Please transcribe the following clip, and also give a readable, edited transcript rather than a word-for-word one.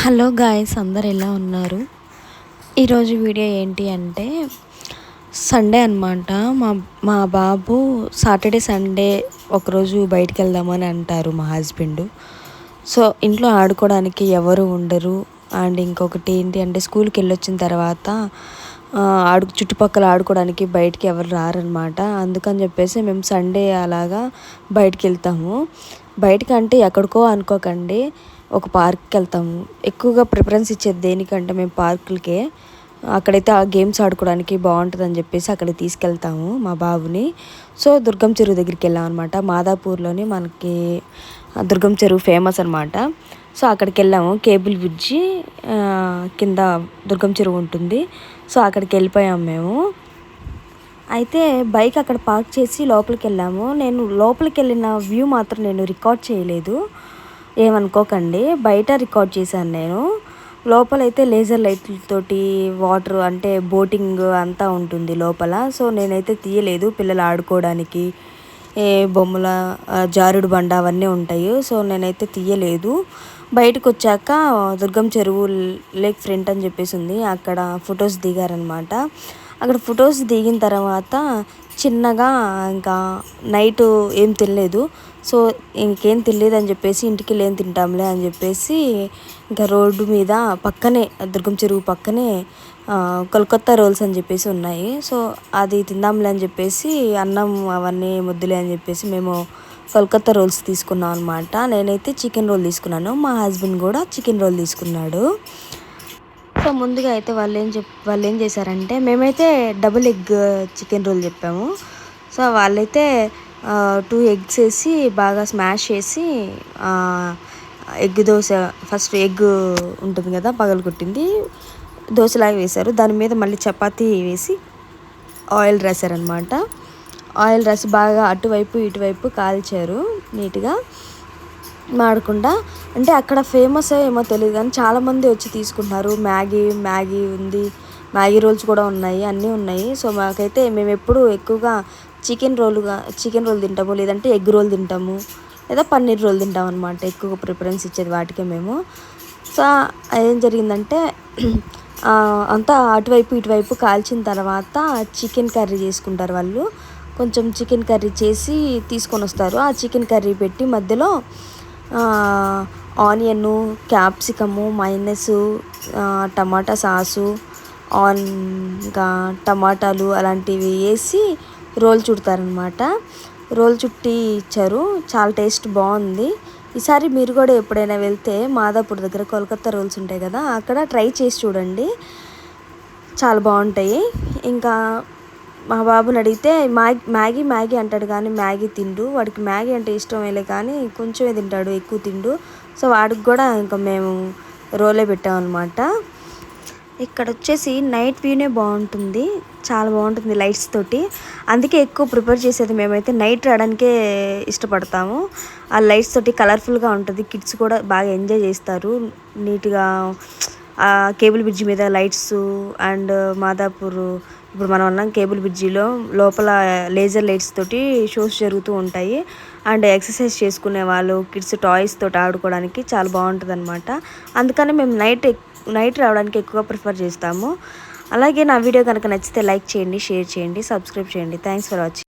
Hello guys, అందరు ఎలా ఉన్నారు? ఈరోజు వీడియో ఏంటి అంటే సండే అనమాట. మా మా బాబు సాటర్డే సండే ఒకరోజు బయటికి వెళ్దామని అంటారు మా హస్బెండ్. సో ఇంట్లో ఆడుకోవడానికి ఎవరు ఉండరు. అండ్ ఇంకొకటి ఏంటి అంటే స్కూల్కి వెళ్ళొచ్చిన తర్వాత చుట్టుపక్కల ఆడుకోవడానికి బయటికి ఎవరు రారనమాట. అందుకని చెప్పేసి మేము సండే అలాగా బయటికి వెళ్తాము. బయటకు అంటే ఎక్కడికో అనుకోకండి, ఒక పార్క్కి వెళ్తాము. ఎక్కువగా ప్రిఫరెన్స్ ఇచ్చేది దేనికంటే మేము పార్కులకే. అక్కడైతే ఆ గేమ్స్ ఆడుకోవడానికి బాగుంటుందని చెప్పేసి అక్కడికి తీసుకెళ్తాము మా బాబుని. సో దుర్గం చెరువు దగ్గరికి వెళ్ళాం అనమాట. మాదాపూర్లోని మనకి దుర్గం చెరువు ఫేమస్ అనమాట. సో అక్కడికి వెళ్ళాము. కేబుల్ బ్రిడ్జి కింద దుర్గం చెరువు ఉంటుంది. సో అక్కడికి వెళ్ళిపోయాము మేము. అయితే బైక్ అక్కడ పార్క్ చేసి లోపలికి వెళ్ళాము. నేను లోపలికి వెళ్ళిన వ్యూ మాత్రం నేను రికార్డ్ చేయలేదు, ఏమనుకోకండి. బయట రికార్డ్ చేశాను నేను. లోపలైతే లేజర్ లైట్లతోటి వాటర్ అంటే బోటింగ్ అంతా ఉంటుంది లోపల. సో నేనైతే తీయలేదు. పిల్లలు ఆడుకోవడానికి బొమ్మల జారుడు బండ అవన్నీ ఉంటాయి. సో నేనైతే తీయలేదు. బయటకు వచ్చాక దుర్గం చెరువు లేక్ ఫ్రంట్ అని చెప్పేసి ఉంది, అక్కడ ఫొటోస్ దిగారనమాట. అక్కడ ఫొటోస్ దిగిన తర్వాత చిన్నగా ఇంకా నైట్ ఏం తినలేదు. సో ఇంకేం తినలేదు అని చెప్పేసి ఇంటికి వెళ్ళి ఏం తింటాంలే అని చెప్పేసి ఇంకా రోడ్డు మీద పక్కనే దుర్గం చెరువు పక్కనే కోల్కత్తా రోల్స్ అని చెప్పేసి ఉన్నాయి. సో అది తిందాంలే అని చెప్పేసి అన్నం అవన్నీ ముద్దులే అని చెప్పేసి మేము కోల్కత్తా రోల్స్ తీసుకున్నాం అనమాట. నేనైతే చికెన్ రోల్ తీసుకున్నాను, మా హస్బెండ్ కూడా చికెన్ రోల్ తీసుకున్నాడు. సో ముందుగా అయితే వాళ్ళు ఏం చేశారంటే, మేమైతే డబుల్ ఎగ్ చికెన్ రోల్ చెప్పాము. సో వాళ్ళైతే 2 eggs వేసి బాగా స్మాష్ చేసి ఎగ్ దోశ, ఫస్ట్ ఎగ్ ఉంటుంది కదా పగలగొట్టింది దోశలాగా వేశారు. దాని మీద మళ్ళీ చపాతీ వేసి ఆయిల్ రాశారనమాట. ఆయిల్ రాసి బాగా అటువైపు ఇటువైపు కాల్చారు నీట్గా మాడకుండా. అంటే అక్కడ ఫేమస్ ఏమో తెలియదు కానీ చాలామంది వచ్చి తీసుకుంటున్నారు. మ్యాగీ ఉంది, మ్యాగీ రోల్స్ కూడా ఉన్నాయి, అన్నీ ఉన్నాయి. సో మాకైతే మేము ఎప్పుడు ఎక్కువగా చికెన్ రోల్ తింటాము, లేదంటే ఎగ్ రోల్ తింటాము, లేదా పన్నీర్ రోల్ తింటాం అనమాట. ఎక్కువగా ప్రిఫరెన్స్ ఇచ్చేది వాటికే మేము. సో ఏం జరిగిందంటే అంతా అటువైపు ఇటువైపు కాల్చిన తర్వాత చికెన్ కర్రీ చేసుకుంటారు వాళ్ళు. కొంచెం చికెన్ కర్రీ చేసి తీసుకొని వస్తారు. ఆ చికెన్ కర్రీ పెట్టి మధ్యలో ఆనియన్, క్యాప్సికము, మైనస్, టమాటా సాసు, ఇంకా టమాటాలు అలాంటివి వేసి రోల్ చుడతారనమాట. రోల్ చుట్టి ఇచ్చారు. చాలా టేస్ట్ బాగుంది. ఈసారి మీరు కూడా ఎప్పుడైనా వెళ్తే మాదాపూర్ దగ్గర కోల్కత్తా రోల్స్ ఉంటాయి కదా, అక్కడ ట్రై చేసి చూడండి, చాలా బాగుంటాయి. ఇంకా మా బాబుని అడిగితే మ్యాగీ అంటాడు కానీ మ్యాగీ తిండు. వాడికి మ్యాగీ అంటే ఇష్టం వేలే కానీ కొంచెమే తింటాడు, ఎక్కువ తిండు. సో వాడికి కూడా ఇంకా మేము రోలే పెట్టామన్నమాట. ఇక్కడ వచ్చేసి నైట్ వ్యూనే బాగుంటుంది, చాలా బాగుంటుంది లైట్స్ తోటి. అందుకే ఎక్కువ ప్రిపేర్ చేసేది మేమైతే నైట్ రావడానికే ఇష్టపడతాము. ఆ లైట్స్ తోటి కలర్ఫుల్గా ఉంటుంది. కిడ్స్ కూడా బాగా ఎంజాయ్ చేస్తారు నీట్గా. కేబుల్ బ్రిడ్జి మీద లైట్స్ అండ్ మాదాపూర్, ఇప్పుడు మనం ఉన్నాం కేబుల్ బ్రిడ్జిలో, లోపల లేజర్ లైట్స్ తోటి షోస్ జరుగుతూ ఉంటాయి. అండ్ ఎక్సర్సైజ్ చేసుకునే వాళ్ళు కిడ్స్ టాయ్స్ తోటి ఆడుకోవడానికి చాలా బాగుంటుంది అనమాట. అందుకని మేము నైట్ రావడానికి ఎక్కువగా ప్రిఫర్ చేస్తాము. అలాగే నా వీడియో కనుక నచ్చితే లైక్ చేయండి, షేర్ చేయండి, సబ్స్క్రైబ్ చేయండి. Thanks for watching.